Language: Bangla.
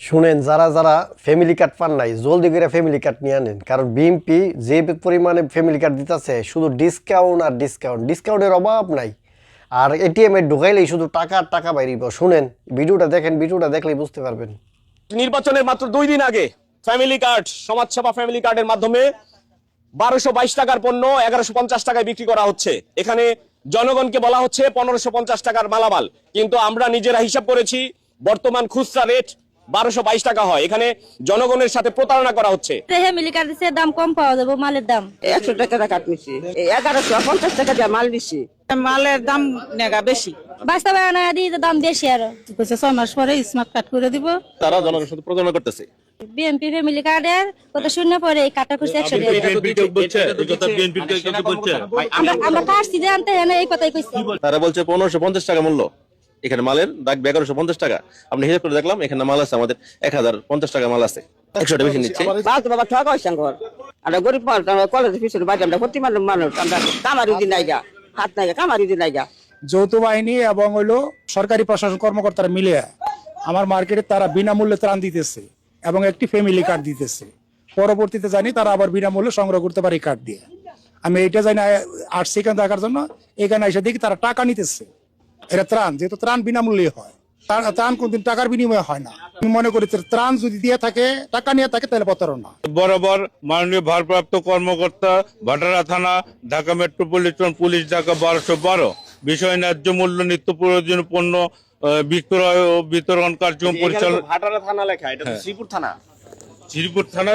শুনেন, যারা যারা ফ্যামিলি কার্ড পান নাই জলদি করে ফ্যামিলি কার্ড নিয়ে আনেন, কারণ বিএমপি যে পরিমাণে ফ্যামিলি কার্ড দিতেছে শুধু ডিসকাউন্ট আর ডিসকাউন্ট, ডিসকাউন্টের অভাব নাই। আর এটিএম এ ঢুকাইলেই শুধু টাকা আর টাকা বাইরিব। শুনেন, ভিডিওটা দেখেন, ভিডিওটা দেখলেই বুঝতে পারবেন। নির্বাচনের মাত্র 2 দিন আগে ফ্যামিলি কার্ড, সমাজসেবা ফ্যামিলি কার্ডের মাধ্যমে 1222 টাকার পণ্য 1150 টাকায় বিক্রি করা হচ্ছে। এখানে জনগণকে বলা হচ্ছে 1550 টাকার মালামাল, কিন্তু আমরা নিজেরা হিসাব করেছি বর্তমান খুচরা রেট 1222 টাকা হয়। এখানে জনগণের সাথে প্রতারণা করা হচ্ছে। ফ্যামিলি কার্ডের দাম কম পাওয়া যাবে, মালের দাম 100 টাকা কাট নিছি, 1150 টাকা দিয়ে মাল নিছি। মালের দাম নেগা বেশি, বাস্তবায়নে দিয়ে দাম বেশি। আরো 6 মাস পরে স্মার্ট কার্ড করে দিব। তারা জনগণের সাথে প্রতারণা করতেছে। বিএমপি ফ্যামিলি কার্ডের কত শূন্য পরে এই কার্ডটা খুঁজছে 100 টাকা। আমরা কার্ড দিয়ে আনতে হ্যাঁ এই কথাই কইছি। তারা বলছে 1550 টাকা মূল্য, এখানে মালের দাগ 1150 টাকা। আপনি হিসাব করে দেখলাম এখানে মাল আছে আমাদের 1050 টাকা মাল আছে, 100 টাকা বেশি নিচ্ছে। বাবা ঠকা হইছে ঘর, আমরা গরিব মানুষ, আমরা কলেজে পিছনে বাড়ি, আমরা প্রতি মানুষ, আমরা কামারি দিন নাই গা, হাত নাই গা, কামারি দিন নাই গা। যৌথ বাহিনী এবং হইলো সরকারি প্রশাসন কর্মকর্তারা মিলে আমার মার্কেটে তারা বিনামূল্যে ত্রাণ দিতেছে এবং একটি ফ্যামিলি কার্ড দিতেছে। পরবর্তীতে জানি তারা আবার বিনামূল্যে সংগ্রহ করতে পারে এই কার্ড দিয়ে। আমি এইটা জানি আসছি এখানে দেখার জন্য, এখানে এসে দেখি তারা টাকা নিতেছে। এটা ত্রাণ, যেহেতু ত্রাণ বিনামূল্যে হয়, ত্রাণ কোনদিন টাকার বিনিময়ে হয় না। আমি মনে করি ত্রাণ যদি দিয়ে থাকে, টাকা নিয়ে থাকে, তাহলে প্রতারণা। বরাবর মাননীয় ভারপ্রাপ্ত কর্মকর্তা, ভাটারা থানা, ঢাকা মেট্রোপলিটন পুলিশ, ঢাকা 1212 বিষয় ন্যায্য মূল্য নিত্য প্রয়োজনীয় পণ্য বিক্রয় ও বিতরণ কার্যক্রম পরিচালনা। ভাটারা থানা লেখা, এটা তো শ্রীপুর থানা। শ্রীপুর থানা।